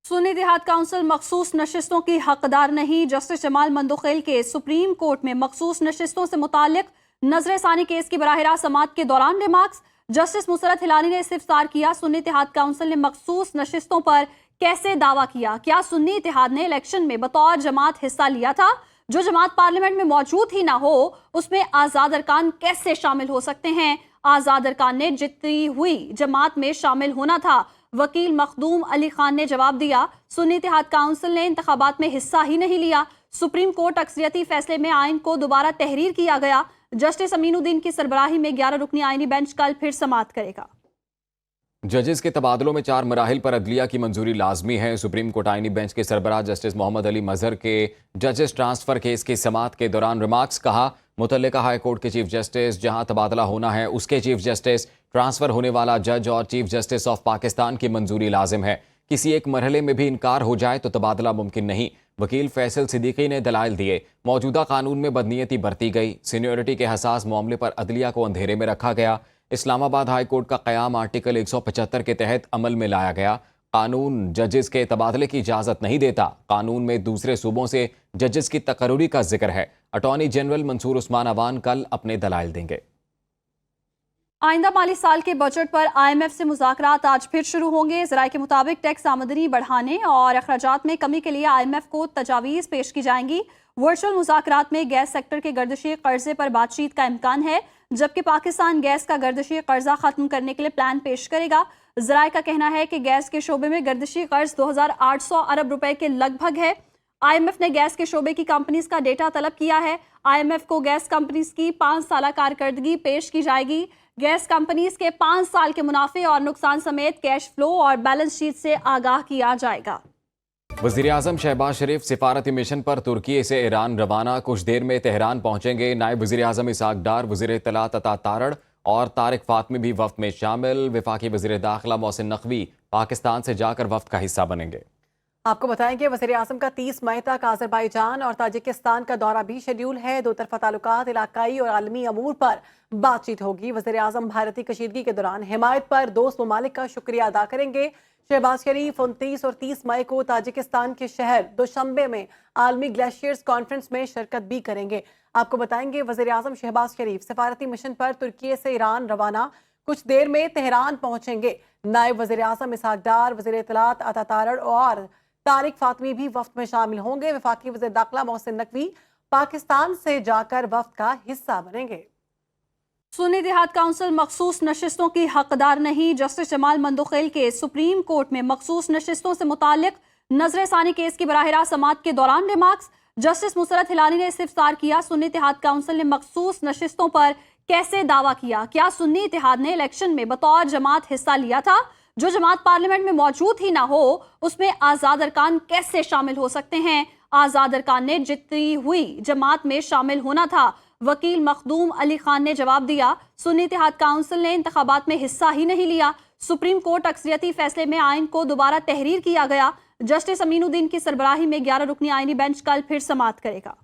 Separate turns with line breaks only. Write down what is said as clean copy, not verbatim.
सुन्नी देहात काउंसिल मखसूस नशिस्तों की हकदार नहीं। जस्टिस जमाल मंदोखेल के सुप्रीम कोर्ट में मखसूस नशिस्तों से मुतालिक नजरसानी केस की बराह रास्त समाअत के दौरान रिमार्क्स। जस्टिस मुसरत हिलानी ने इस्तिफसार किया, सुन्नी इत्तेहाद काउंसिल ने मखसूस नशिस्तों पर कैसे दावा किया? क्या सुन्नी इत्तेहाद ने इलेक्शन में बतौर जमात हिस्सा लिया था? जो जमात पार्लियामेंट में मौजूद ही ना हो उसमें आजाद अरकान कैसे शामिल हो सकते हैं? आजाद अरकान ने जीती हुई जमात में शामिल होना था। वकील मखदूम अली खान ने जवाब दिया, सुन्नी इत्तेहाद काउंसिल ने इंतखाबात में हिस्सा ही नहीं लिया। सुप्रीम कोर्ट अक्सरियती फैसले में आइन को दोबारा तहरीर किया गया। जस्टिस अमीनुद्दीन की सरबराही में 11 रुकनी आइनी बेंच कल फिर समाअत करेगा।
जजेस के तबादलों में 4 मराहिल पर अदलिया की मंजूरी लाजमी है। सुप्रीम कोर्ट आइनी बेंच के सरबराह जस्टिस मोहम्मद अली मजहर के जजेस ट्रांसफर केस की समाअत के दौरान रिमार्क्स। कहा, मुतल्लिका हाई कोर्ट के चीफ जस्टिस जहां तबादला होना है उसके चीफ जस्टिस, ट्रांसफर होने वाला जज और चीफ जस्टिस ऑफ पाकिस्तान की मंजूरी लाजिम है। किसी एक मरहले में भी इनकार हो जाए तो तबादला मुमकिन नहीं। वकील फैसल सिद्दीकी ने दलाइल दिए, मौजूदा कानून में बदनीयती बरती गई, सीनियरिटी के हसास मामले पर अदलिया को अंधेरे में रखा गया। इस्लामाबाद हाई कोर्ट का क़याम आर्टिकल 175 के तहत अमल में लाया गया। कानून जजेस के तबादले की इजाज़त नहीं देता। कानून में दूसरे सूबों से जजेस की तकर्रुरी का जिक्र है। अटॉर्नी जनरल मंसूर उस्मान अवान कल अपने दलाइल देंगे।
आइंदा माली साल के बजट पर IMF से मुज़ाकरात आज फिर शुरू होंगे। ज़राए के मुताबिक टैक्स आमदनी बढ़ाने और अखराजात में कमी के लिए IMF को तजावीज़ पेश की जाएंगी। वर्चुअल मुज़ाकरात में गैस सेक्टर के गर्दिशी कर्जे पर बातचीत का इम्कान है, जबकि पाकिस्तान गैस का गर्दिशी कर्जा खत्म करने के लिए प्लान पेश करेगा। ज़राए का कहना है कि गैस के शोबे में गर्दिशी कर्ज 2800 अरब रुपए के लगभग है। IMF ने गैस के शोबे की कंपनीज का डेटा तलब किया है। IMF को गैस कंपनीज की 5 साला कारकर्दगी पेश की जाएगी। गैस कंपनीज के 5 साल के मुनाफे और नुकसान समेत कैश फ्लो और बैलेंस शीट से आगाह किया जाएगा।
वज़ीर-ए-आज़म शहबाज शरीफ सिफारती मिशन पर तुर्की से ईरान रवाना। कुछ देर में तेहरान पहुंचेंगे। नायब वज़ीर-ए-आज़म इसहाक डार, वज़ीर इत्तलात अता तारड़ और तारिक फातमी भी वफ्द में शामिल। वफाकी वज़ीर दाखिला मोहसिन नकवी पाकिस्तान से जाकर वफ्द का हिस्सा बनेंगे।
आपको बताएंगे वज़ीर-ए-आज़म का 30 मई तक आज़रबाईजान और ताजिकिस्तान का दौरा भी शेड्यूल है। दो तरफ़ा ताल्लुकात, इलाकाई और आलमी अमूर पर बातचीत होगी। वज़ीर-ए-आज़म भारतीय कशीदगी के दौरान हिमायत पर दोस्त ममालिक का शुक्रिया अदा करेंगे। शहबाज शरीफ 29 और 30 मई को ताजिकिस्तान के शहर दुशंबे में आलमी ग्लेशियर्स कॉन्फ्रेंस में शिरकत भी करेंगे। आपको बताएंगे वज़ीर-ए-आज़म शहबाज शरीफ सिफारती मिशन पर तुर्की से ईरान रवाना। कुछ देर में तेहरान पहुंचेंगे। नायब वज़ीर-ए-आज़म इसहाक डार, वज़ीर इत्तलात अता तारड़ और तारिक फातमी भी वफ्द में शामिल होंगे। वफाकी वज़ीर दाखिला मोहसिन नकवी पाकिस्तान से जाकर वफ्द का हिस्सा बनेंगे।
सुन्नी देहात काउंसिल मखसूस नशिस्तों की हकदार नहीं। जस्टिस जमाल मंदोखेल के सुप्रीम कोर्ट में मखसूस नशिस्तों से मुतालिक नजरसानी केस की बराह रास्त समाअत के दौरान रिमार्क्स। जस्टिस मुसरत हिलानी ने इस्तिफसार किया, सुन्नी इत्तेहाद काउंसिल ने मखसूस नशिस्तों पर कैसे दावा किया? क्या सुन्नी इत्तेहाद ने इलेक्शन में बतौर जमात हिस्सा लिया था? जो जमात पार्लियामेंट में मौजूद ही ना हो उसमें आजाद अरकान कैसे शामिल हो सकते हैं? आजाद अरकान ने जीती हुई जमात में शामिल होना था। वकील मखदूम अली खान ने जवाब दिया, सुन्नी इत्तेहाद काउंसिल ने इंतखाबात में हिस्सा ही नहीं लिया। सुप्रीम कोर्ट अक्सरियती फैसले में आइन को दोबारा तहरीर किया गया। जस्टिस अमीनुद्दीन की सरबराही में 11 रुकनी आइनी बेंच कल फिर समाअत करेगा।